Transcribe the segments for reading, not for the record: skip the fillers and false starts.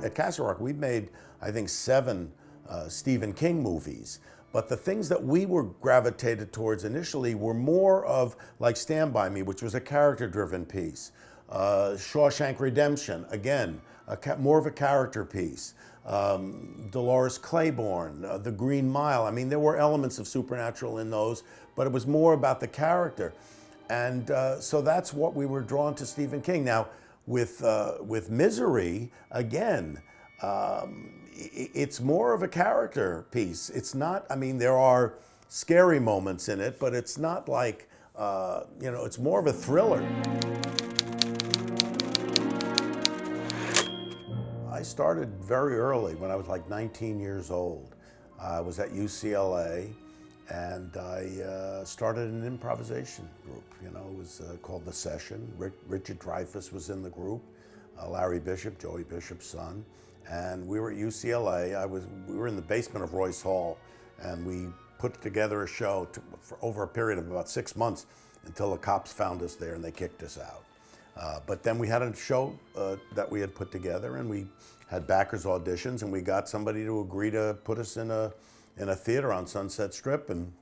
At Castle Rock, we made, I think, 7 Stephen King movies. But the things that we were gravitated towards initially were more of like Stand By Me, which was a character-driven piece. Shawshank Redemption, again, more of a character piece. Dolores Claiborne, The Green Mile. I mean, there were elements of supernatural in those, but it was more about the character. And so that's what we were drawn to Stephen King. Now, with Misery, again, it's more of a character piece. It's not, I mean, there are scary moments in it, but it's not like, it's more of a thriller. I started very early, when I was like 19 years old. I was at UCLA, and I started an improvisation group. It was called The Session. Richard Dreyfuss was in the group, Larry Bishop, Joey Bishop's son. And we were at UCLA. We were in the basement of Royce Hall, and we put together a show for over a period of about 6 months until the cops found us there and they kicked us out. But then we had a show that we had put together, and we had backers auditions, and we got somebody to agree to put us in a theater on Sunset Strip, and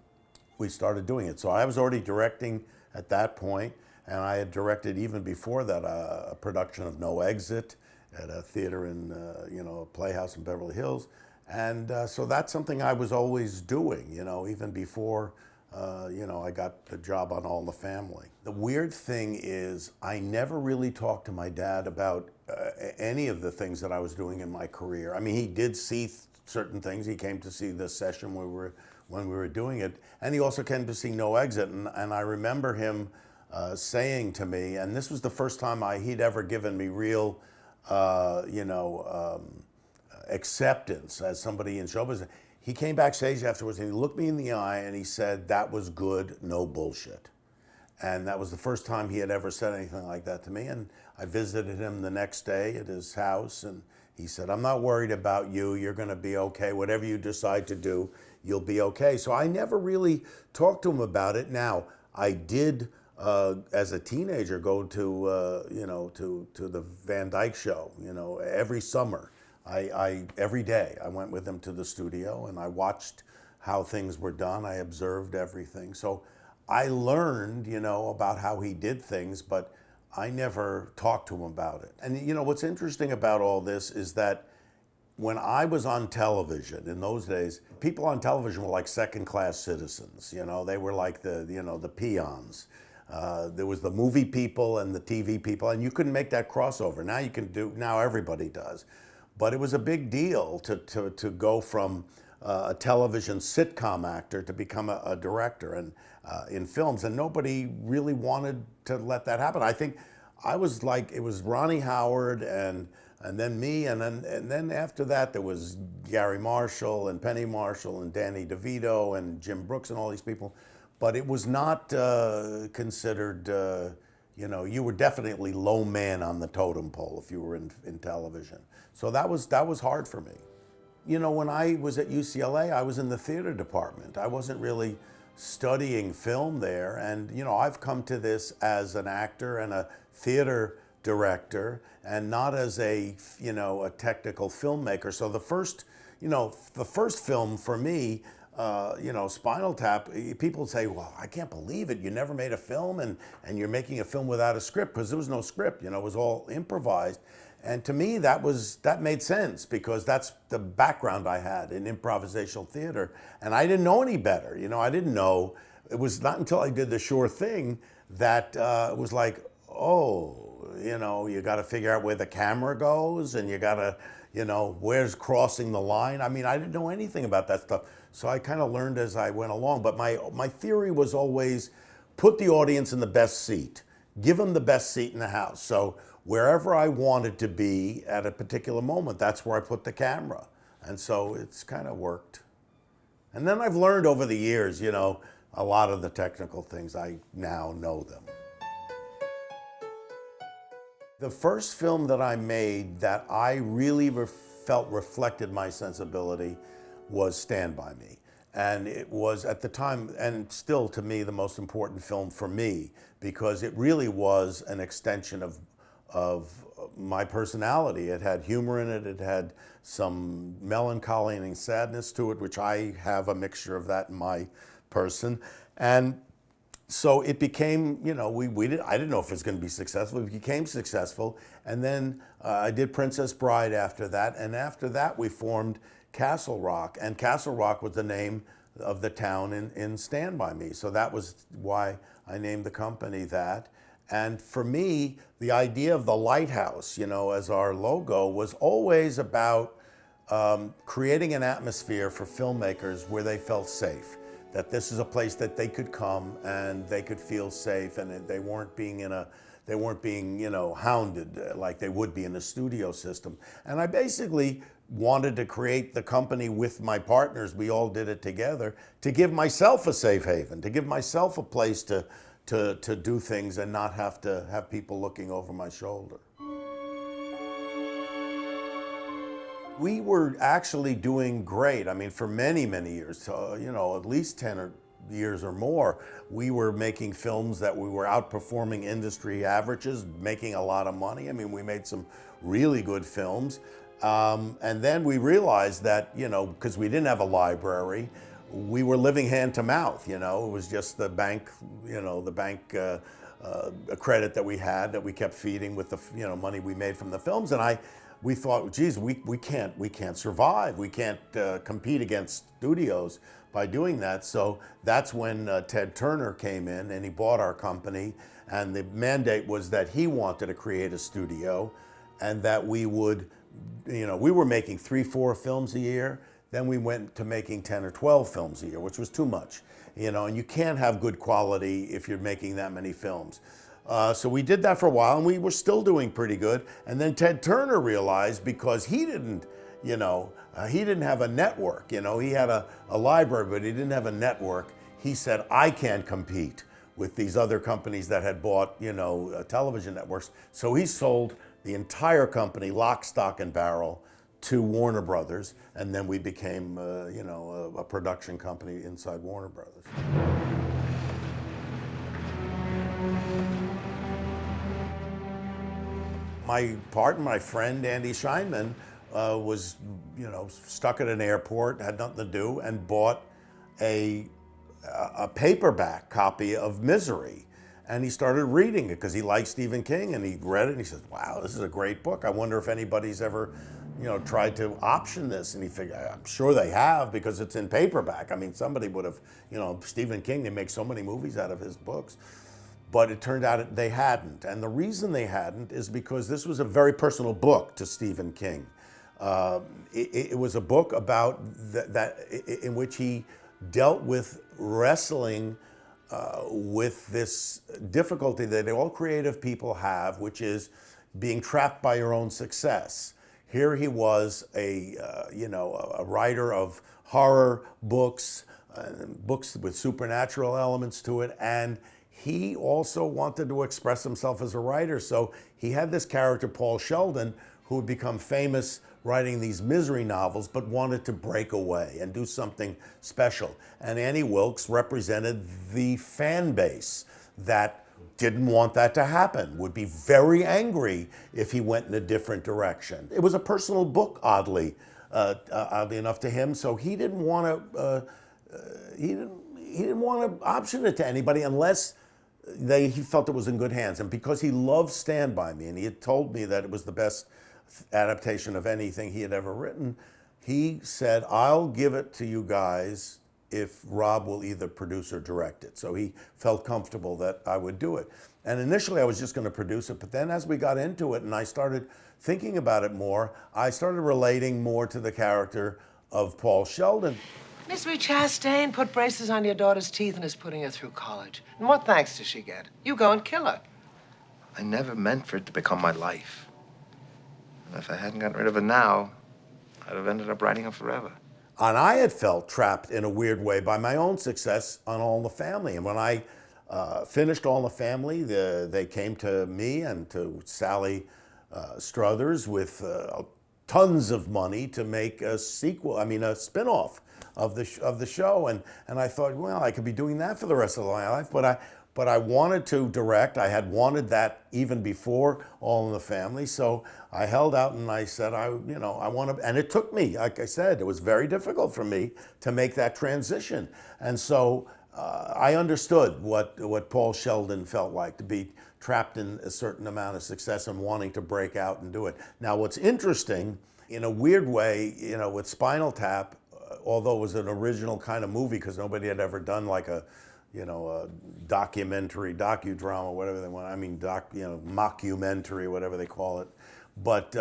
we started doing it. So I was already directing at that point, and I had directed even before that a production of No Exit at a theater in, a playhouse in Beverly Hills. And so that's something I was always doing, even before, I got the job on All in the Family. The weird thing is I never really talked to my dad about any of the things that I was doing in my career. I mean, he did see certain things. He came to see this session when we were doing it. And he also came to see No Exit. And I remember him saying to me, and this was the first time he'd ever given me real, acceptance as somebody in show business. He came backstage afterwards and he looked me in the eye and he said, "That was good, no bullshit." And that was the first time he had ever said anything like that to me. And I visited him the next day at his house, and he said, "I'm not worried about you. You're going to be okay. Whatever you decide to do, you'll be okay." So I never really talked to him about it. Now, I did, as a teenager, go to the Van Dyke show, every summer. Every day I went with him to the studio, and I watched how things were done. I observed everything. So I learned, about how he did things, but I never talked to him about it. And what's interesting about all this is that when I was on television in those days, people on television were like second-class citizens. They were like the peons. There was the movie people and the TV people, and you couldn't make that crossover. Now you can do. Now everybody does. But it was a big deal to go from a television sitcom actor to become a director and in films, and nobody really wanted to let that happen. I think I was like, it was Ronnie Howard and then me, and then after that there was Gary Marshall and Penny Marshall and Danny DeVito and Jim Brooks and all these people, but it was not considered. You were definitely low man on the totem pole if you were in television. So that was hard for me. When I was at UCLA, I was in the theater department. I wasn't really studying film there. And, I've come to this as an actor and a theater director and not as a technical filmmaker. So the first film for me, Spinal Tap, people say, "Well, I can't believe it. You never made a film and you're making a film without a script," because there was no script, it was all improvised. And to me, that made sense because that's the background I had in improvisational theater. And I didn't know any better. I didn't know. It was not until I did The Sure Thing that it was like, oh, you got to figure out where the camera goes and you got to, where's crossing the line. I mean, I didn't know anything about that stuff. So I kind of learned as I went along. But my theory was always put the audience in the best seat. Give them the best seat in the house. So wherever I wanted to be at a particular moment, that's where I put the camera. And so it's kind of worked. And then I've learned over the years, a lot of the technical things, I now know them. The first film that I made that I really felt reflected my sensibility was Stand By Me. And it was at the time, and still to me, the most important film for me, because it really was an extension of my personality. It had humor in it. It had some melancholy and sadness to it, which I have a mixture of that in my person. And so it became, you know, I didn't know if it was going to be successful. It became successful. And then I did Princess Bride after that. And after that, we formed Castle Rock. And Castle Rock was the name of the town in Stand By Me. So that was why I named the company that. And for me, the idea of the lighthouse, you know, as our logo was always about creating an atmosphere for filmmakers where they felt safe. That this is a place that they could come and they could feel safe, and they weren't being you know, hounded like they would be in a studio system. And I basically wanted to create the company with my partners. We all did it together to give myself a safe haven, to give myself a place to do things and not have to have people looking over my shoulder. We were actually doing great. I mean, for many, many years, you know, at least 10 years or more, we were making films that we were outperforming industry averages, making a lot of money. I mean, we made some really good films. And then we realized that, you know, because we didn't have a library, we were living hand to mouth, you know. It was just the bank, you know, the bank credit that we had that we kept feeding with the, you know, money we made from the films. And we thought, geez, we can't survive. We can't compete against studios by doing that. So that's when Ted Turner came in and he bought our company. And the mandate was that he wanted to create a studio and that we would, you know, we were making 3-4 films a year. Then we went to making 10 or 12 films a year, which was too much, you know, and you can't have good quality if you're making that many films. So we did that for a while, and we were still doing pretty good. And then Ted Turner realized, because he didn't, you know, he didn't have a network, you know, he had a library, but he didn't have a network. He said, I can't compete with these other companies that had bought, you know, television networks. So he sold the entire company, lock, stock, and barrel, to Warner Brothers, and then we became, you know, a production company inside Warner Brothers. My partner, my friend Andy Scheinman, was, you know, stuck at an airport, had nothing to do, and bought a paperback copy of Misery. And he started reading it because he liked Stephen King, and he read it and he says, wow, this is a great book. I wonder if anybody's ever, you know, tried to option this. And he figured, I'm sure they have, because it's in paperback. I mean, somebody would have, you know, Stephen King, they make so many movies out of his books. But it turned out they hadn't. And the reason they hadn't is because this was a very personal book to Stephen King. It was a book about that in which he dealt with wrestling with this difficulty that all creative people have, which is being trapped by your own success. Here he was, you know, a writer of horror books, books with supernatural elements to it, and he also wanted to express himself as a writer. So he had this character, Paul Sheldon, who had become famous writing these misery novels, but wanted to break away and do something special. And Annie Wilkes represented the fan base that didn't want that to happen, would be very angry if he went in a different direction. It was a personal book, oddly enough to him, so he didn't want to he didn't want to option it to anybody unless he felt it was in good hands. And because he loved Stand By Me, and he had told me that it was the best adaptation of anything he had ever written, he said, I'll give it to you guys if Rob will either produce or direct it. So he felt comfortable that I would do it. And initially I was just going to produce it, but then as we got into it and I started thinking about it more, I started relating more to the character of Paul Sheldon. Misery Chastain put braces on your daughter's teeth and is putting her through college. And what thanks does she get? You go and kill her. I never meant for it to become my life. And if I hadn't gotten rid of it now, I'd have ended up writing her forever. And I had felt trapped in a weird way by my own success on All in the Family. And when I finished All in the Family, they came to me and to Sally Struthers with tons of money to make a sequel, a spin-off of the show. And I thought, well, I could be doing that for the rest of my life. But but I wanted to direct. I had wanted that even before All in the Family. So I held out and I said, I want to, and it took me, like I said, it was very difficult for me to make that transition. And so I understood what Paul Sheldon felt like, to be trapped in a certain amount of success and wanting to break out and do it. Now, what's interesting, in a weird way, with Spinal Tap, although it was an original kind of movie because nobody had ever done like a documentary, docudrama, whatever they want. I mean, mockumentary, whatever they call it. But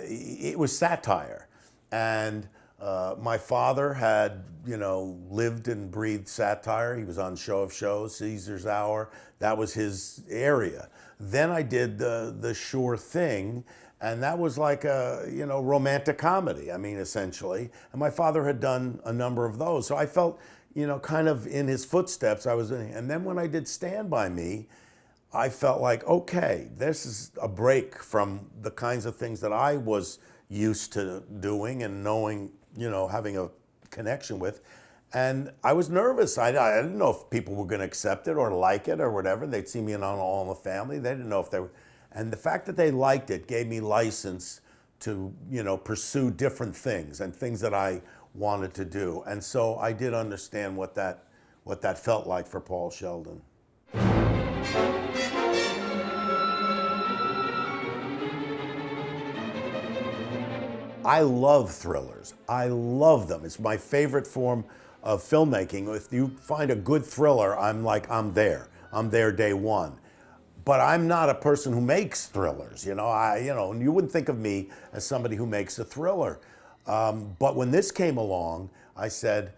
it was satire, and my father had, lived and breathed satire. He was on Show of Shows, Caesar's Hour. That was his area. Then I did the Sure Thing, and that was like a, romantic comedy, essentially. And my father had done a number of those. So I felt, kind of in his footsteps. And then when I did Stand By Me, I felt like, okay, this is a break from the kinds of things that I was used to doing and knowing, having a connection with. And I was nervous. I didn't know if people were going to accept it or like it or whatever. They'd see me on All in the Family. They didn't know if they were. And the fact that they liked it gave me license to, pursue different things and things that I wanted to do. And so I did understand what that felt like for Paul Sheldon. I love thrillers. I love them. It's my favorite form of filmmaking. If you find a good thriller, I'm there. I'm there day one. But I'm not a person who makes thrillers. And you wouldn't think of me as somebody who makes a thriller. But when this came along, I said,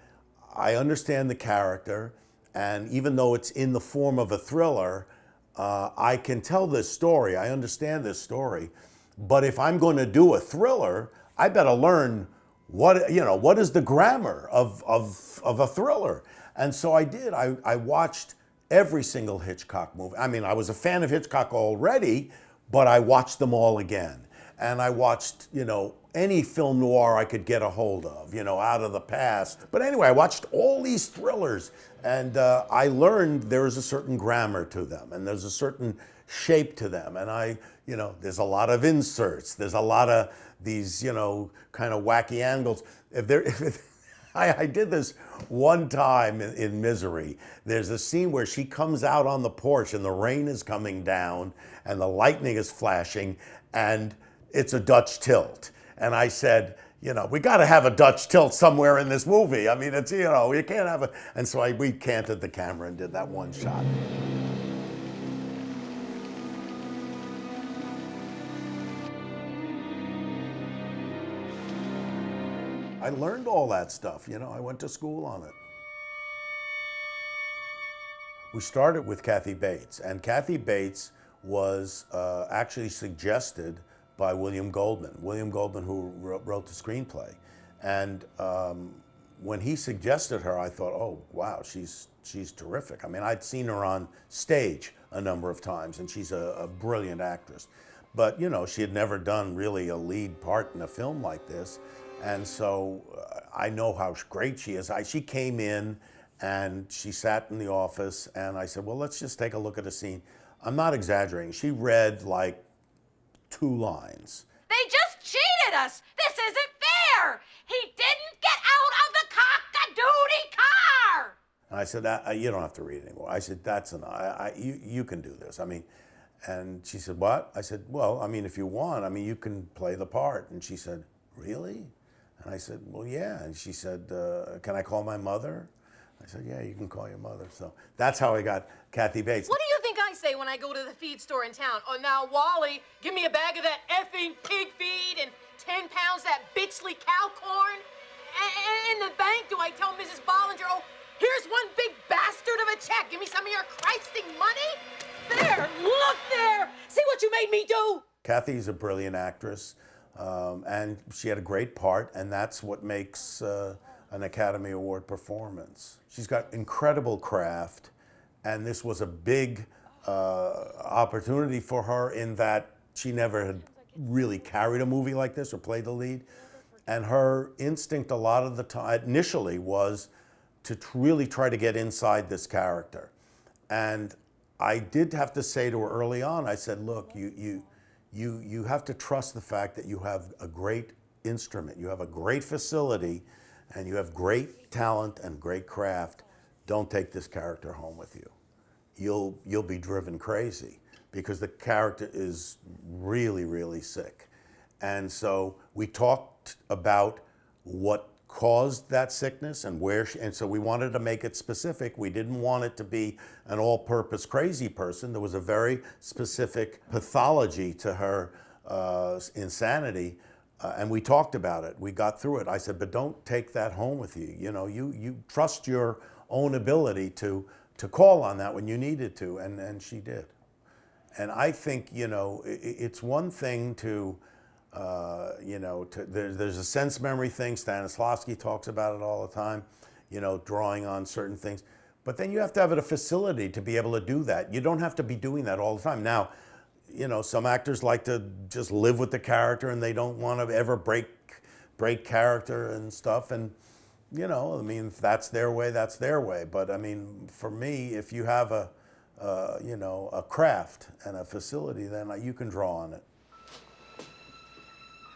I understand the character, and even though it's in the form of a thriller, I can tell this story. I understand this story. But if I'm going to do a thriller, I better learn what is the grammar of a thriller. And so I did. I watched every single Hitchcock movie. I was a fan of Hitchcock already, but I watched them all again. And I watched, any film noir I could get a hold of, out of the past. But anyway, I watched all these thrillers, and I learned there's a certain grammar to them, and there's a certain shape to them. And there's a lot of inserts. There's a lot of these, kind of wacky angles. I did this one time in Misery. There's a scene where she comes out on the porch and the rain is coming down and the lightning is flashing and it's a Dutch tilt. And I said, we got to have a Dutch tilt somewhere in this movie. It's, you can't have and so we canted the camera and did that one shot. I learned all that stuff, I went to school on it. We started with Kathy Bates, and Kathy Bates was actually suggested by William Goldman. William Goldman, who wrote the screenplay. And when he suggested her, I thought, oh, wow, she's terrific. I'd seen her on stage a number of times, and she's a brilliant actress. But, she had never done really a lead part in a film like this. And so I know how great she is. She came in and she sat in the office and I said, well, let's just take a look at a scene. I'm not exaggerating. She read like 2 lines. They just cheated us. This isn't fair. He didn't get out of the cock-a-doodie car. And I said, you don't have to read anymore. I said, that's enough. You can do this. And she said, what? I said, well, if you want, you can play the part. And she said, really? And I said, well, yeah. And she said, can I call my mother? I said, yeah, you can call your mother. So that's how I got Kathy Bates. What do you think I say when I go to the feed store in town? Oh, now, Wally, give me a bag of that effing pig feed and 10 pounds that bitchly cow corn. And in the bank, do I tell Mrs. Bollinger, oh, here's one big bastard of a check. Give me some of your Christing money. There, look there. See what you made me do? Kathy's a brilliant actress. And she had a great part, and that's what makes an Academy Award performance. She's got incredible craft, and this was a big opportunity for her in that she never had really carried a movie like this or played the lead. And her instinct a lot of the time, initially, was to really try to get inside this character. And I did have to say to her early on, I said, look, you have to trust the fact that you have a great instrument, you have a great facility, and you have great talent and great craft. Don't take this character home with you. You'll be driven crazy because the character is really, really sick. And so we talked about what caused that sickness and where and so we wanted to make it specific. We didn't want it to be an all-purpose crazy person. There was a very specific pathology to her insanity, and we talked about it. We got through it. I said, but don't take that home with you. You know, you trust your own ability to call on that when you needed to, and she did. And I think, you know, it's one thing to there's a sense memory thing. Stanislavski talks about it all the time, you know, drawing on certain things. But then you have to have a facility to be able to do that. You don't have to be doing that all the time. Now, you know, some actors like to just live with the character and they don't want to ever break character and stuff. And, you know, I mean, if that's their way, that's their way. But I mean, for me, if you have a craft and a facility, then you can draw on it.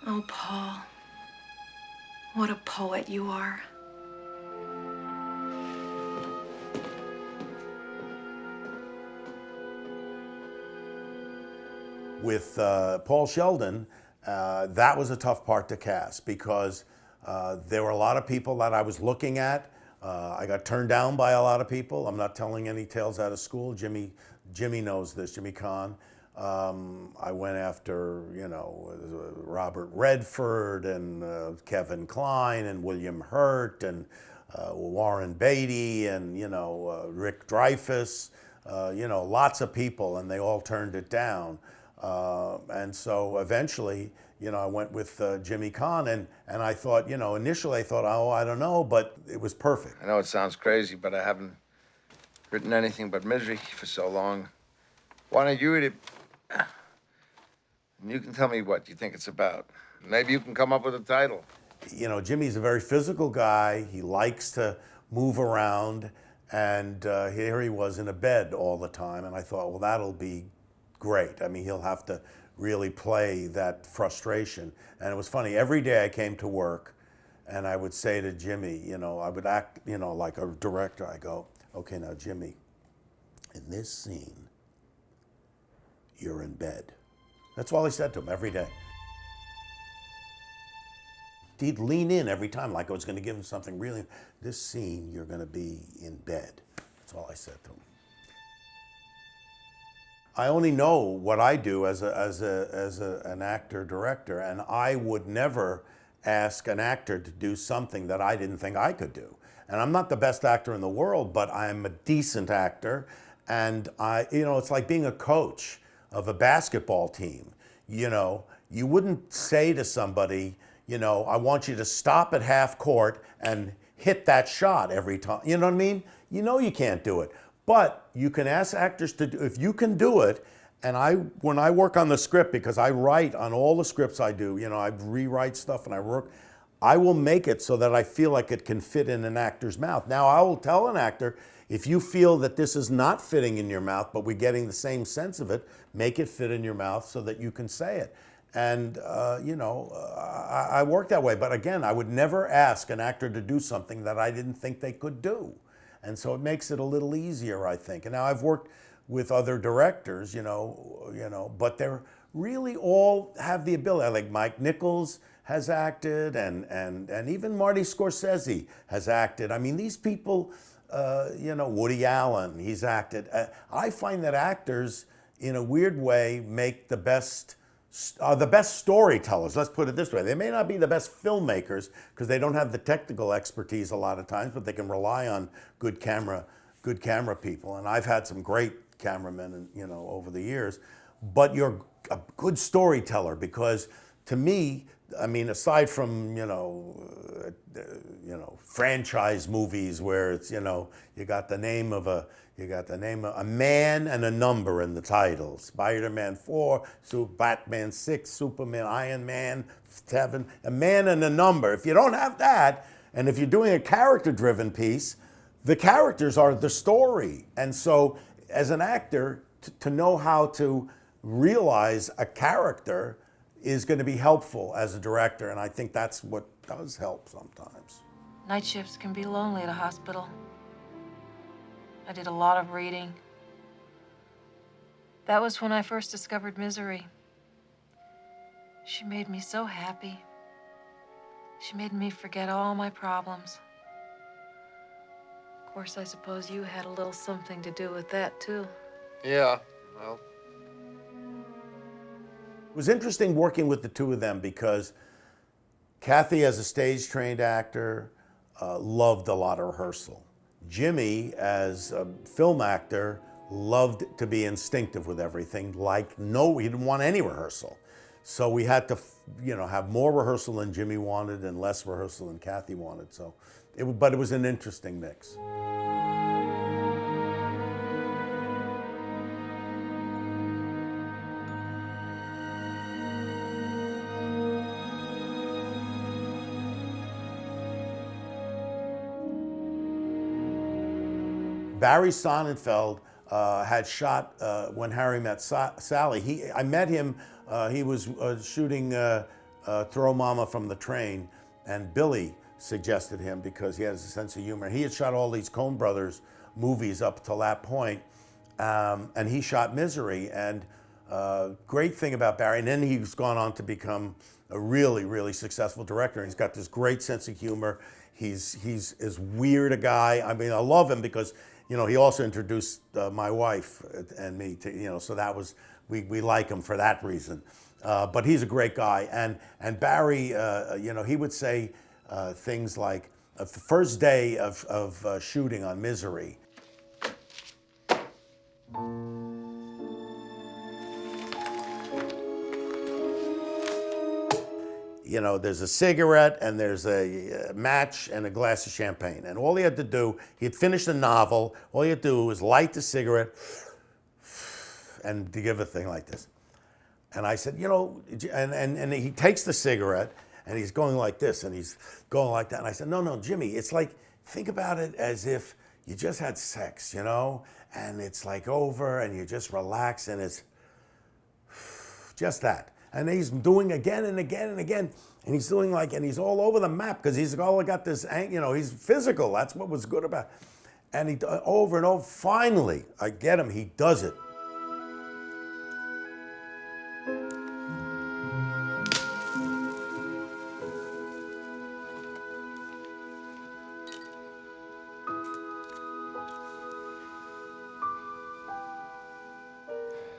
Oh, Paul, what a poet you are. With Paul Sheldon, that was a tough part to cast because there were a lot of people that I was looking at. I got turned down by a lot of people. I'm not telling any tales out of school. Jimmy knows this, Jimmy Caan. I went after, you know, Robert Redford and Kevin Kline and William Hurt and Warren Beatty and, you know, Rick Dreyfuss, you know, lots of people, and they all turned it down. And so eventually, you know, I went with Jimmy Caan, and I thought, you know, initially I thought, oh, I don't know, but it was perfect. I know it sounds crazy, but I haven't written anything but misery for so long. Why don't you read it? And you can tell me what you think it's about. Maybe you can come up with a title. You know, Jimmy's a very physical guy. He likes to move around, and here he was in a bed all the time, and I thought, well, that'll be great. I mean, he'll have to really play that frustration. And it was funny, every day I came to work, and I would say to Jimmy, you know, I would act, you know, like a director. I go, okay, now, Jimmy, in this scene, you're in bed. That's all I said to him every day. He'd lean in every time like I was going to give him something really. This scene, you're going to be in bed. That's all I said to him. I only know what I do as an actor director, and I would never ask an actor to do something that I didn't think I could do. And I'm not the best actor in the world, but I'm a decent actor, and you know, it's like being a coach of a basketball team. You know, you wouldn't say to somebody, you know, I want you to stop at half court and hit that shot every time. You know what I mean? You know you can't do it. But you can ask actors to do, if you can do it, and when I work on the script, because I write on all the scripts I do, you know, I rewrite stuff and I will make it so that I feel like it can fit in an actor's mouth. Now, I will tell an actor, if you feel that this is not fitting in your mouth, but we're getting the same sense of it, make it fit in your mouth so that you can say it. And, you know, I work that way. But again, I would never ask an actor to do something that I didn't think they could do. And so it makes it a little easier, I think. And now I've worked with other directors, you know, but they're really all have the ability. Like Mike Nichols has acted, and even Marty Scorsese has acted. I mean, these people, you know, Woody Allen, he's acted. I find that actors, in a weird way, make the best storytellers. Let's put it this way. They may not be the best filmmakers because they don't have the technical expertise a lot of times, but they can rely on good camera people. And I've had some great cameramen, you know, over the years. But you're a good storyteller because, to me, I mean, aside from, you know, franchise movies where it's, you know, you got the name of a man and a number in the title. Spider-Man 4, Batman 6, Superman, Iron Man 7, a man and a number. If you don't have that, and if you're doing a character-driven piece, the characters are the story. And so as an actor, to know how to realize a character is going to be helpful as a director, and I think that's what does help sometimes. Night shifts can be lonely at a hospital. I did a lot of reading. That was when I first discovered Misery. She made me so happy. She made me forget all my problems. Of course, I suppose you had a little something to do with that, too. Yeah, well, It was interesting working with the two of them because Kathy, as a stage-trained actor, loved a lot of rehearsal. Jimmy, as a film actor, loved to be instinctive with everything. He didn't want any rehearsal. So we had to, have more rehearsal than Jimmy wanted and less rehearsal than Kathy wanted. So, but it was an interesting mix. Barry Sonnenfeld had shot When Harry Met Sally. I met him, he was shooting Throw Mama from the Train, and Billy suggested him because he has a sense of humor. He had shot all these Coen Brothers movies up till that point, and he shot Misery. And great thing about Barry, and then he's gone on to become a really, really successful director. He's got this great sense of humor. He's as weird a guy. I mean, I love him because he also introduced my wife and me to, so that was, we like him for that reason. But he's a great guy. And Barry, he would say things like, the first day of shooting on Misery, there's a cigarette and there's a match and a glass of champagne. And all he had to do, he had finished the novel, all he had to do was light the cigarette and to give a thing like this. And I said, and he takes the cigarette and he's going like this and he's going like that. And I said, no, Jimmy, it's like, think about it as if you just had sex, and it's like over and you just relax and it's just that. And he's doing again and again and again. And he's doing and he's all over the map because he's all got this, he's physical. That's what was good about it. And he, over and over, finally, I get him, he does it.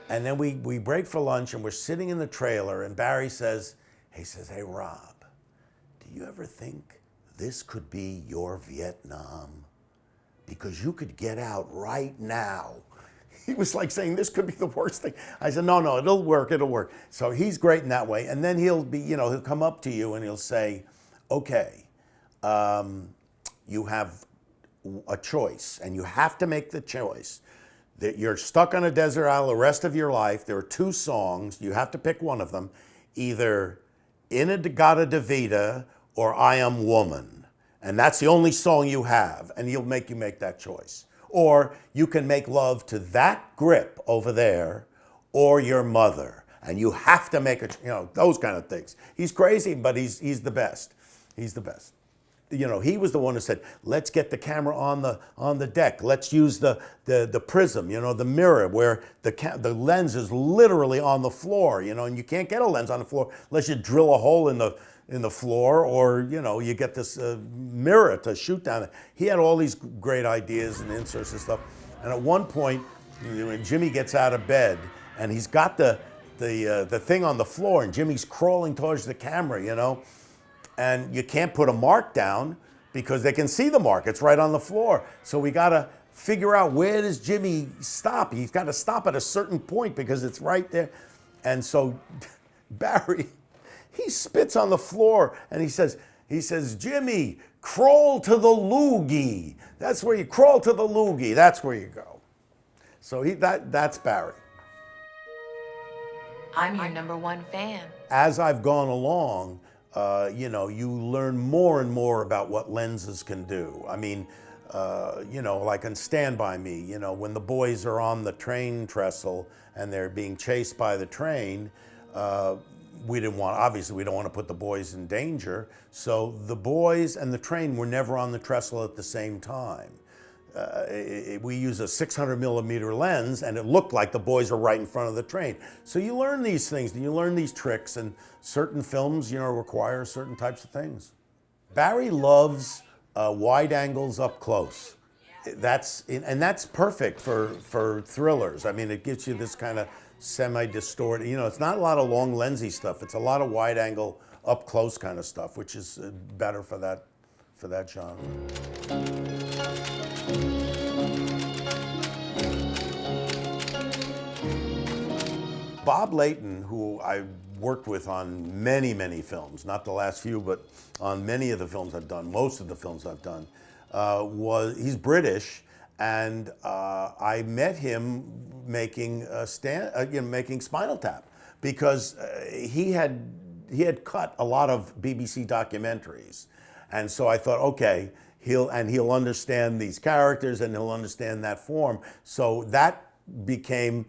And then we break for lunch and we're sitting in the trailer and Barry says, hey, Rob, do you ever think this could be your Vietnam? Because you could get out right now. He was like saying, this could be the worst thing. I said, no, it'll work. So he's great in that way. And then he'll be, he'll come up to you and he'll say, okay, you have a choice and you have to make the choice. That you're stuck on a desert island the rest of your life. There are two songs. You have to pick one of them, either In-A-Gadda-Da-Vida or I Am Woman. And that's the only song you have, and he'll make you make that choice. Or you can make love to that grip over there or your mother. And you have to make those kind of things. He's crazy, but he's the best. He's the best. He was the one who said, let's get the camera on the deck. Let's use the prism, the mirror where the lens is literally on the floor, and you can't get a lens on the floor unless you drill a hole in the floor or, you get this mirror to shoot down. He had all these great ideas and inserts and stuff. And at one point, when Jimmy gets out of bed and he's got the thing on the floor and Jimmy's crawling towards the camera, and you can't put a mark down because they can see the mark. It's right on the floor. So we got to figure out, where does Jimmy stop? He's got to stop at a certain point because it's right there. And so Barry, he spits on the floor and he says, Jimmy, crawl to the loogie. That's where you crawl to the loogie. That's where you go. So that's Barry. I'm your #1 fan. As I've gone along, you learn more and more about what lenses can do. I mean, you know, like in Stand By Me, you know, when the boys are on the train trestle and they're being chased by the train, we didn't want, obviously we don't want to put the boys in danger, so the boys and the train were never on the trestle at the same time. We use a 600 millimeter lens and it looked like the boys were right in front of the train. So you learn these things and you learn these tricks, and certain films, you know, require certain types of things. Barry loves wide angles up close. That's perfect for thrillers. I mean, it gives you this kind of semi-distorted, you know, it's not a lot of long lensy stuff. It's a lot of wide angle up close kind of stuff, which is better for that genre. Bob Layton, who I worked with on many, many films, not the last few, but on many of the films I've done, most of the films I've done, he's British, and I met him making making Spinal Tap, because he had cut a lot of BBC documentaries, and so I thought, okay, he'll understand these characters and he'll understand that form. So that became,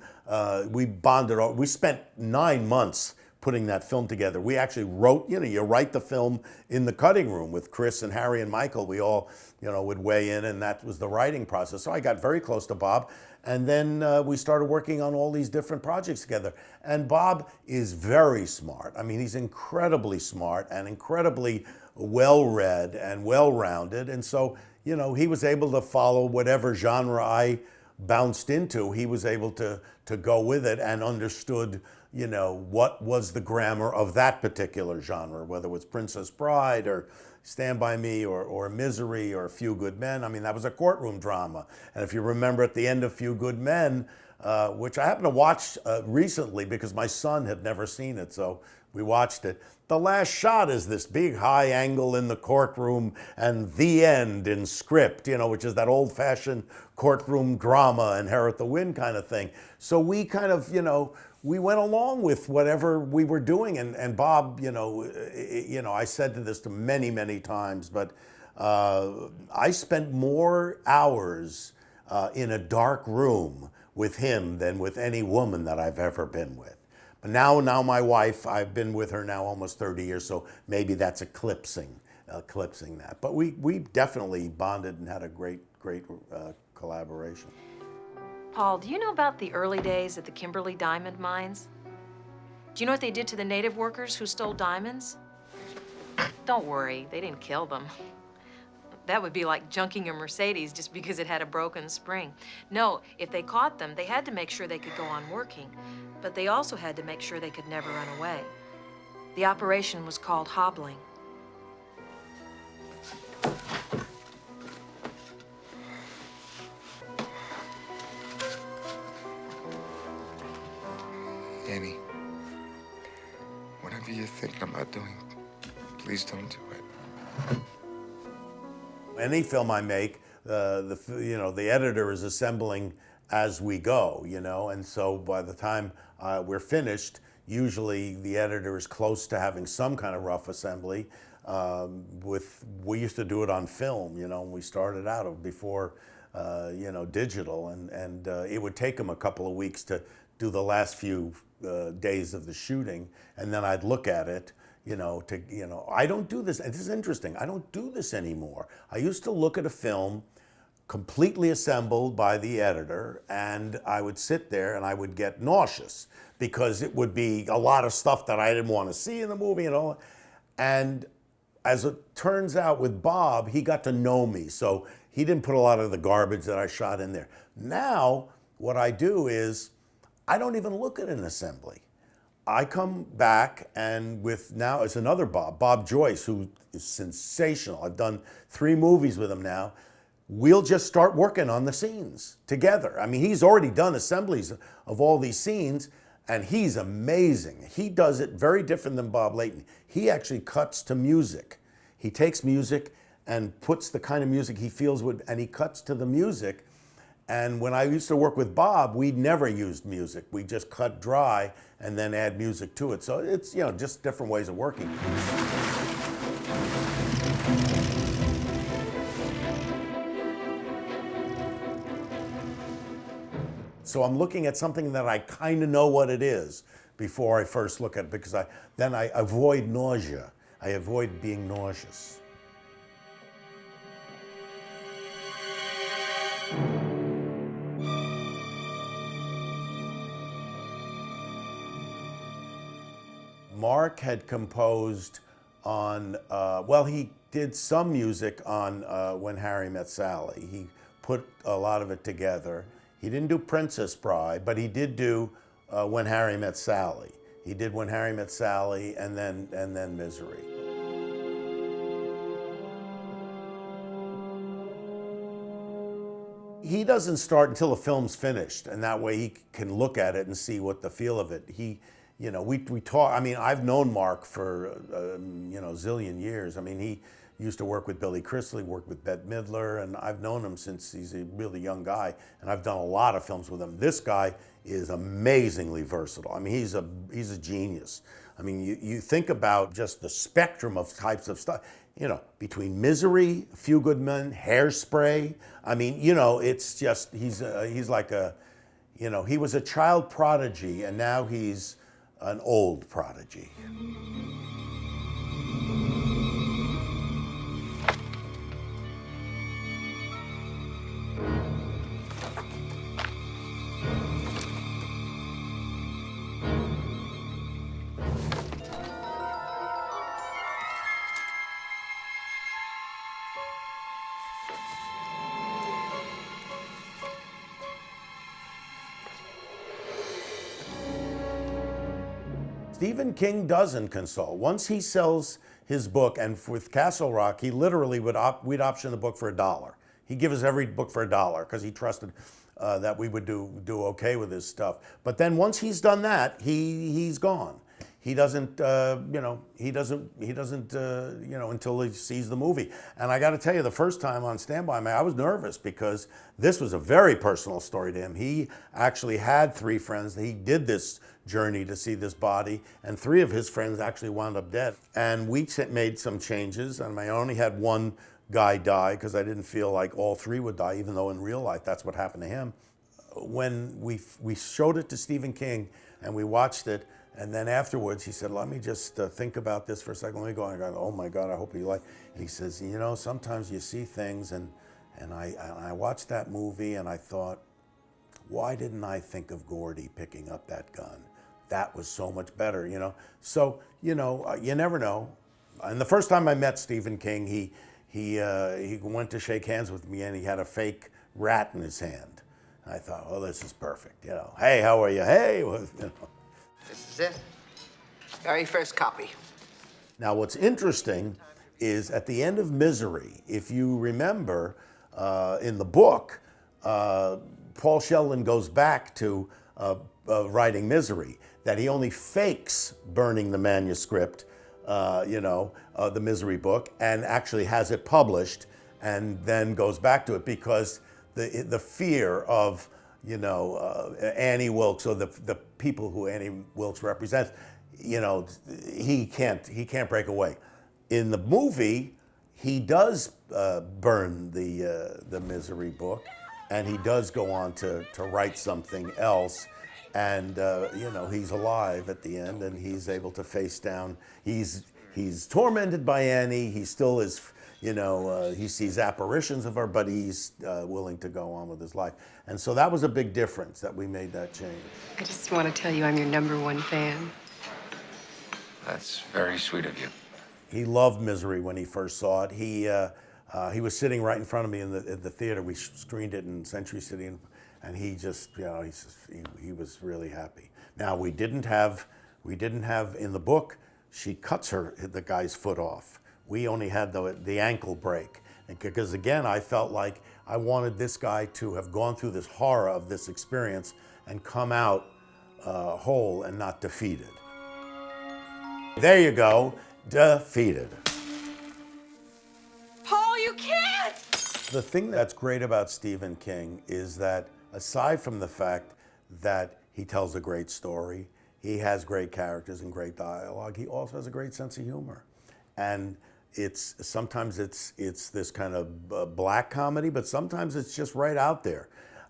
we bonded. We spent 9 months putting that film together. We actually wrote, you know, you write the film in the cutting room with Chris and Harry and Michael. We all, you know, would weigh in, and that was the writing process. So I got very close to Bob, and then we started working on all these different projects together. And Bob is very smart. I mean, he's incredibly smart and incredibly well-read and well-rounded. And so, you know, he was able to follow whatever genre I bounced into. He was able to go with it and understood, you know, what was the grammar of that particular genre, whether it was Princess Bride or Stand By Me or Misery or A Few Good Men. I mean, that was a courtroom drama. And if you remember at the end of Few Good Men, which I happened to watch recently because my son had never seen it, so we watched it. The last shot is this big high angle in the courtroom and the end in script, you know, which is that old-fashioned courtroom drama, Inherit the Wind kind of thing. So we kind of, you know, we went along with whatever we were doing. And Bob, you know, I said this to many, many times, but I spent more hours in a dark room with him than with any woman that I've ever been with. But now my wife, I've been with her now almost 30 years, so maybe that's eclipsing that. But we definitely bonded and had a great collaboration. Paul, do you know about the early days at the Kimberley diamond mines? Do you know what they did to the native workers who stole diamonds? Don't worry, they didn't kill them. That would be like junking a Mercedes just because it had a broken spring. No, if they caught them, they had to make sure they could go on working, but they also had to make sure they could never run away. The operation was called hobbling. Annie, whatever you're thinking about doing, please don't do it. Any film I make, the editor is assembling as we go, you know, and so by the time we're finished, usually the editor is close to having some kind of rough assembly. We used to do it on film, you know, when we started out before, digital, and it would take them a couple of weeks to do the last few days of the shooting, and then I'd look at it. I don't do this. This is interesting. I don't do this anymore. I used to look at a film completely assembled by the editor, and I would sit there and I would get nauseous because it would be a lot of stuff that I didn't want to see in the movie and all. And as it turns out with Bob, he got to know me, so he didn't put a lot of the garbage that I shot in there. Now, what I do is I don't even look at an assembly. I come back and now it's another Bob Joyce, who is sensational. I've done 3 movies with him now. We'll just start working on the scenes together. I mean, he's already done assemblies of all these scenes, and he's amazing. He does it very different than Bob Layton. He actually cuts to music. He takes music and puts the kind of music he feels and he cuts to the music. And when I used to work with Bob, we never used music. We just cut dry and then add music to it. So it's, just different ways of working. So I'm looking at something that I kind of know what it is before I first look at it, because then I avoid nausea. I avoid being nauseous. Mark had composed on, well, he did some music on When Harry Met Sally. He put a lot of it together. He didn't do Princess Bride, but he did do When Harry Met Sally. He did When Harry Met Sally and then Misery. He doesn't start until the film's finished, and that way he can look at it and see what the feel of it. You know, we talk. I mean, I've known Mark for you know, zillion years. I mean, he used to work with Billy Crystal, he worked with Bette Midler, and I've known him since he's a really young guy, and I've done a lot of films with him. This guy is amazingly versatile. I mean, he's a genius. I mean, you think about just the spectrum of types of stuff, you know, between Misery, A Few Good Men, Hairspray. I mean, you know, it's just, he's like a, you know, he was a child prodigy, and now he's an old prodigy. Stephen King doesn't console. Once he sells his book, and with Castle Rock, he literally we'd option the book for $1. He'd give us every book for $1 because he trusted that we would do okay with his stuff. But then once he's done that, he's gone. He doesn't, you know, he doesn't, you know, until he sees the movie. And I got to tell you, the first time on Stand By Me, I was nervous because this was a very personal story to him. He actually had 3 friends. He did this journey to see this body, and 3 of his friends actually wound up dead. And we made some changes, and I only had one guy die because I didn't feel like all 3 would die, even though in real life that's what happened to him. When we showed it to Stephen King and we watched it, and then afterwards he said, let me just think about this for a second. Let me go. And I go, oh my God, I hope you like. And he says, you know, sometimes you see things, and I watched that movie and I thought, why didn't I think of Gordy picking up that gun? That was so much better, you know? So, you know, you never know. And the first time I met Stephen King, he went to shake hands with me and he had a fake rat in his hand. And I thought, oh, this is perfect, you know. Hey, how are you? Hey, well, you know. This is it. Very first copy. Now, what's interesting is at the end of Misery, if you remember in the book, Paul Sheldon goes back to writing Misery, that he only fakes burning the manuscript, you know, the Misery book, and actually has it published, and then goes back to it because the fear of, you know, Annie Wilkes, or the people who Annie Wilkes represents, you know, he can't break away. In the movie, he does burn the Misery book, and he does go on to write something else. And you know, he's alive at the end, and he's able to face down. He's tormented by Annie. He still is, you know, he sees apparitions of her, but he's willing to go on with his life. And so that was a big difference that we made that change. I just want to tell you I'm your #1 fan. That's very sweet of you. He loved Misery when he first saw it. He was sitting right in front of me in the theater. We screened it in Century City, and he just, you know, he was really happy. Now we didn't have in the book, she cuts the guy's foot off. We only had the ankle break, because again, I felt like I wanted this guy to have gone through this horror of this experience and come out whole and not defeated. There you go, defeated. Paul, you can't! The thing that's great about Stephen King is that aside from the fact that he tells a great story, he has great characters and great dialogue, he also has a great sense of humor. And sometimes it's this kind of black comedy, but sometimes it's just right out there.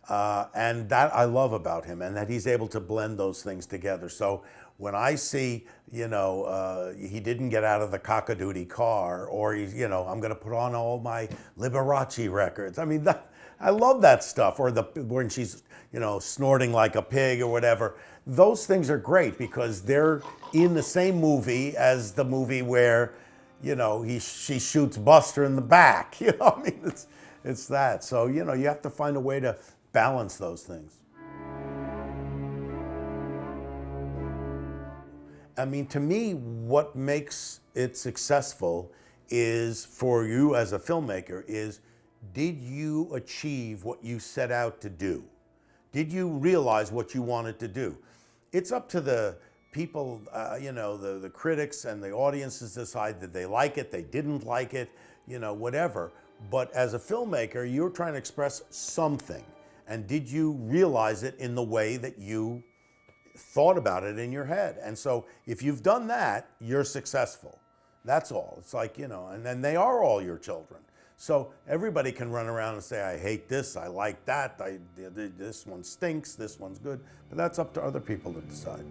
And that I love about him, and that he's able to blend those things together. So when I see, he didn't get out of the cock-a-doodle car, or he's, I'm going to put on all my Liberace records. I mean, I love that stuff. Or when she's, snorting like a pig or whatever. Those things are great because they're in the same movie as the movie where, she shoots Buster in the back. I mean, it's that. So, you have to find a way to balance those things. I mean, to me, what makes it successful is, for you as a filmmaker, is did you achieve what you set out to do? Did you realize what you wanted to do? It's up to the people, the critics and the audiences decide that they like it, they didn't like it, whatever. But as a filmmaker, you're trying to express something. And did you realize it in the way that you thought about it in your head? And so if you've done that, you're successful. That's all. It's like, and then they are all your children. So everybody can run around and say, I hate this, I like that, this one stinks, this one's good. But that's up to other people to decide.